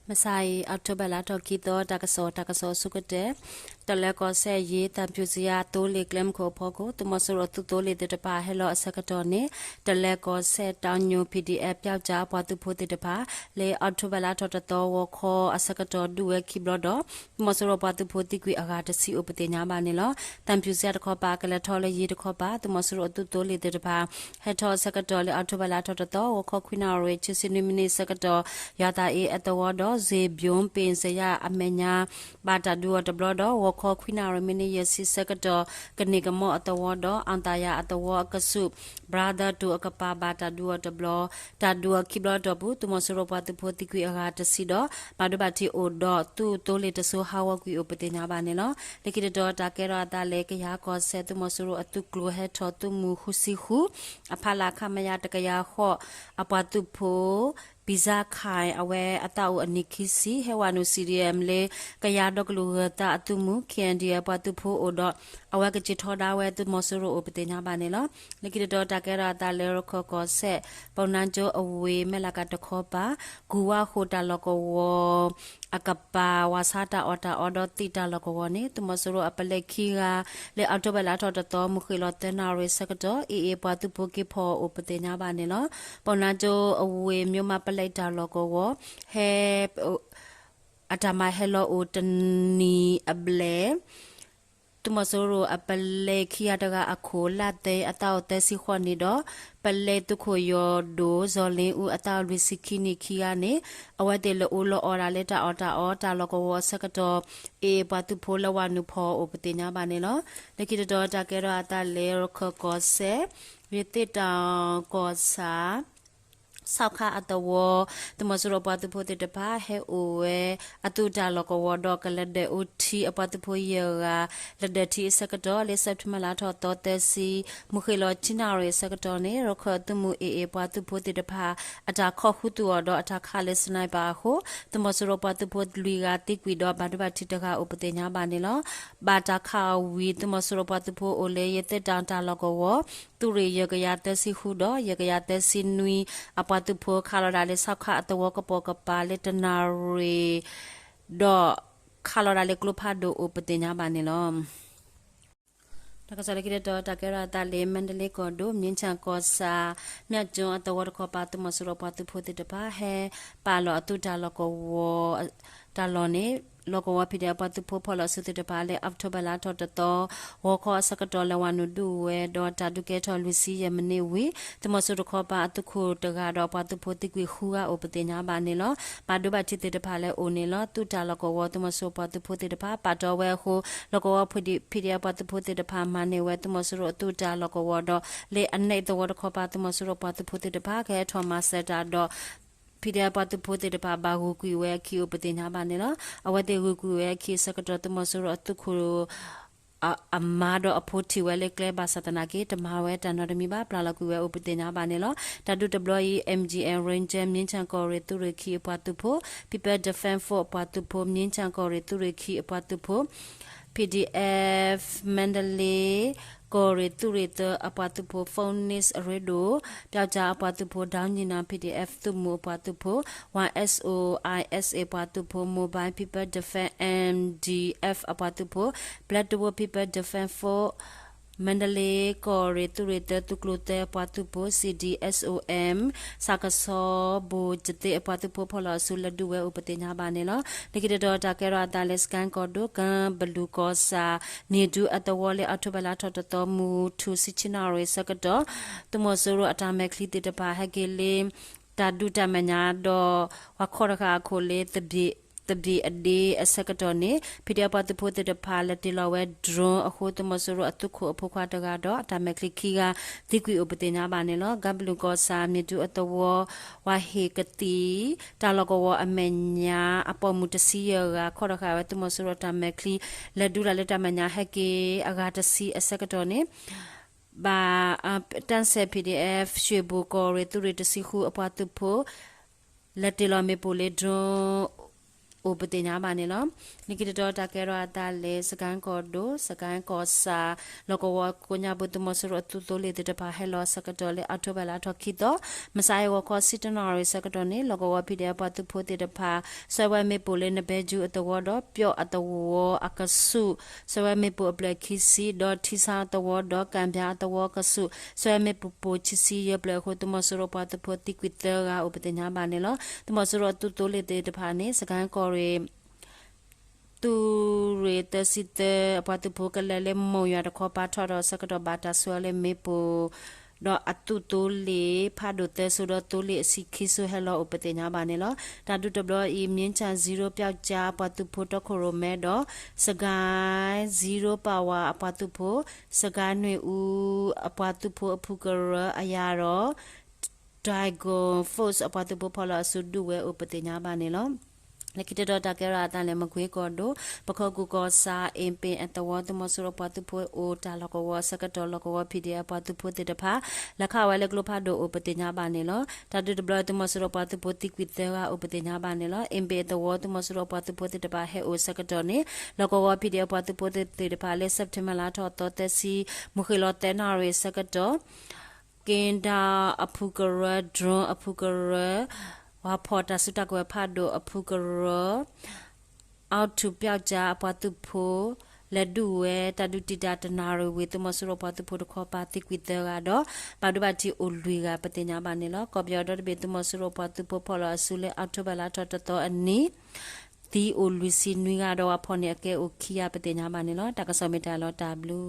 Masai October la tokito takaso sukate talako se ye tampuzia to le klem ko poko tomosoro to le de pa hello asakatone talako se tanyo PDF ပြောက်ကြပွားသူဖို့တဲ့ပါလေအော်တိုဘလာတော်တော်ဝခေါ်အစကတော့ဒူဝဲခိဘလတော့မစရောပွားသူဖို့တိကွေအကာတစီဥပတေညာပါနေလောတမ်ပြူစရတခေါ်ပါကလထော်လေရေတခေါ်ပါသူမစရောတူလေတဲ့ပါဟက်ထော်စကတော့လေအော်တိုဘလာတော်တော်ဝခေါ်ခွိနာရဲချစ်စနီမီနီစကတော့ရတာအေအတော်တော့ဇေဘျွန်ပင်စရအမညာဘာတာဒူတဘလတော့ဝခေါ်ခွိနာရမီနီယစီစကတော့ကနေကမောအတော်တော့အန်တယာအတော်ကဆု brother to အကပါဘာတာဒူတဘလတာဒူခိဘလတော့ဘူးသူမစရောပွားသူဖို့တိကွေအကာတစီတော့ဘာဒဘတီအိုတော့သူတိုးလေတဆူဟာဝကွေဥပတေညာပါနေလောလကိတော့တာကေရတာလေကရကောဆက်သူမစရောအတုကလိုဟက်ထောသူမူခုစီခုအဖလာခမယတကရခော့အပတုဖို့ပီဇာခိုင်အဝဲအတောက်အနိခိစီဟေဝနုစီရီယမ်လေကရဒကလူတာအတုမူကန်ဒီယပတုဖို့အိုတော့အဝဲကချစ်ထောဒါဝဲသူမစရောဥပတေညာပါနေလောလကိတော့တာကေရတာလေရခောကောဆက်ပုံနန်ကျိုအဝေမဲလာကတခောပါဂူဝဟိုတာလကောဝအကပါဝါစာတာအော်တာအော်ဒတိတာလကောဝနေသူမစရောအပလက်ခီကလေအော်တိုဘလာထော်တော်မခေလောတနာရစကတော့အေပွားသူဖို့ကိဖောဥပတေညာပါနေလောပုံနန်ကျိုအဝေမြို့မှာပလိုက်တာလကောဝဟဲအတမဟဲလောအိုတနီအဘလေtu masoro apale khia daga akho la te ataw te si khwa ni do pale tu kho yo do zolin u ataw ri sikhi ni khia ne awate lo o lo ora le ta ota lo ko sakato e pa tu pho lo wa nu pho o pate nya ba ne lo le ki do ta ke ro ata le ro kho ko se ri te ta ko saဆောက်ခအတဝတမစရပတဖို့တဲ့ပါဟဲအိုဝဲအတူတာလကဝဒကလတဲ့အိုတီအပတဖို့ရကလက်တဲ့တီစကတော့လေစက်ထမလာထော်တော်တဲ့စီမခေလောချနာရဲစကတော့နေရခတ်မှုအေပတဖို့တဲ့ပါအတာခော့ခုတူတော့အတာခါလစနိုင်ပါဟုတမစရပတဖို့လူကတိကွီတော့ဘာတပါတီတကဥပတေညာပါနေလောဘာတာခါဝီတမစရပတဖို့အိုလေရတဲ့တန်တာလကဝသူရရကရတဲ့စီခုတော့ရကရတဲ့စီနွီအပตุโพคาราเลสักขะตะวกปอกปาเลตนารีดอคาราเลกลุพาโดอุปติญญาบานิลอมတကစားရကိတော့တကရတာလေမန္တလေးကောဒိုမြင်းချံကောစာမြတ်ကျွန်းအတဝရခောပါတမစရပါတဖို့တပါဟဲပါလောအတုတာလောကောဝတာလောနေလောကဝဖိတဲ့ပတ်ဖို့ဖော်လို့စတဲ့ပါလေအောက်တိုဘာလာတော့တော့ဝခေါ်စကတော့လဝနုဒူဝဲဒေါ်တာဒုကေထော်လူစီယမနေဝေတမဆုခောပါအတုခုတကတော့ပတ်ဖို့တိကွေခူကဥပတိညာပါနေလောပါဒုဘချစ်တဲ့ပါလေအိုနေလောတူတာလောကဝတမဆုပတ်ဖို့တဲ့ပါပါတော့ဝဲဟိုလောကဝဖိတဲ့ပတ်ဖို့တဲ့ပါမနေဝဲတမဆုတူတာလောကဝတော့လေအနေတော့ခောပါတမဆုပတ်ဖို့တဲ့ပါခဲထော်မဆက်တာတော့ဖိတဲ့ပတ်ဖို့တဲ့ပါဘာဟုကွေဝဲခီဥပတိညာပါနေလောအဝတဲ့ဟုကွေဝဲခီစကတော့တမဆရအတုခုအမာဒအဖို့တီဝဲလေကလေဘာစတနာကေတမဝဲတန်တော်တမီပါပလာလကွေဝဲဥပတိညာပါနေလောတတုတဘလီ MGN Ranger မြင်းချံကော်ရီတူရခီအပတ်တုဖို့ People Defense for အပတ်တုဖို့မြင်းချံကော်ရီတူရခီအပတ်တုဖို့ PDF Mandalay ကိုရီတူရီတအပတ်တူဖို့ဖုန်းနစ်ရေဒိုပြောက်ကြအပတ်တူဖို့ဒေါင်းညနာ PDF တူမူအပတ်တူဖို့ 1SOISA အပတ်တူဖို့ Mobile People Defense MDF အပတ်တူဖို့ Blood People Defense for Mandalay ကိုရီတူရီတတူကလိုတဲအပတ်တူဖို့ CDSOM စကဆောဘူဂျတေအပတ်တူဖို့ဖော်လာဆူလဒူဝဲဥပတိညာပါနေလောဒီကိတော့တာကရတာလက်စကန်ကောဒိုကံဘလူကောစာနေဒူအတဝလေအထဘလာထတော်မူထူစီချနာရဲစကတော့တမဆူရအတမဲခလီတပါဟကေလေတာဒူတမညာတော့ဝခေါ်ရခါခိုလေတပိတပိအဒီအစကတော့နေဖိတပတ်ဖို့တဲ့ဖာလက်တလဝဲဒရွန်အခုတမဆရအတုခုအဖို့ခွာတကတော့အတမကလီခီကဒီကွေဥပတင်ညာပါနေလောဂဘလူကောစာမြေတူအတဝဝဟေကတိတာလကောအမညာအပေါ်မူတစီရကခေါ်ရခါဝဲတမဆရတမကလီလက်ဒူလက်တမညာဟက်ကေအဂါတစီအစကတော့နေဘာတန်ဆယ် PDF ရွှေဘူကောရီတူရီတစီခုအပတ်တူဖို့လက်တလမေပိုလေဒရွန် โอปติญาบานิลอนิกิตตะเกรอตาเลสกันกอโดสกันกอซาแล้วก็ว่ากุญญาบุตรมสรตุโตเลเตปาเฮลอสกตอเลอัตโบลาทอคิโตมะไซวะคอซิตนอริสกตอเนแล้วก็ว่าพิเดปะตุโพเตตปาสวะเมโปเลนเบจูอตวดอเปียวอตวอากะสุสวะเมโปอเปลคิซีดอทิซาตวดอกันเปียอตวอกะสุสวะเมโปโปชิซีเยเปลโคตุมสรปะตุโพติกวิเตราอุปติญาบานิลอตุมสรตุโตเลเตตปาเนสกันกอเรตูเรตสิเตปะตุโพกะเลเลมอยาตะคอปาทอดอสกตอบาตาสวะเลเมโปดออัตุโตเลพาโดเตสุดโตเลสิคิสุเฮลออุปติญาบาเนลอตาดุตบลออีเมียนชา0เปียวจาปะตุโพตะโคโรเมดอสกาย0ปาวาปะตุโพสกายหน่วยอูปะตุโพอพุกะรออายารอไดโกโฟสปะตุโพพอลาสุดุเวอุปติญาบาเนลอลกิตดอตะเกราตาเลมะกวยกอโดปะคอกุกอซาเอมเปอัตวะตมสุรปะตุโพโอตาลกวะสกตอลกวะพีเดียปะตุโพเตตะพาละขาวะเลกโลพาโดอุปติญาบาเนลอตาดุดบลอตมสุรปะตุโพติกวิเตวะอุปติญาบาเนลอเอมเปอัตวะตมสุรปะตุโพเตตะพาเฮโอสกตอเนลกวะพีเดียปะตุโพเตตะพาเลเซปเทมบาลาทอตอเตซีมุขิโลเตนาเรสกตอเกนดาอภุกะระดรอภุกะระวาพอตาสุตะกวะพาโดอภุกะระเอาทุเปียวจาปะตุโพและดูเวตาดุติดาตนาเรเวตมสุรปะตุโพตะคอปาติกวิเตกาดอปาดุบาติโอลุยกาปติญาบานิลอกอบยอดอเบตมสุรปะตุโพพอลาสุเลอัตโบลาตอตออันนี้ตีโอลุซินุยกาดอวะพอเนเกโอคิยาปติญาบานิลอตะกะซอเมตาลอตาบลู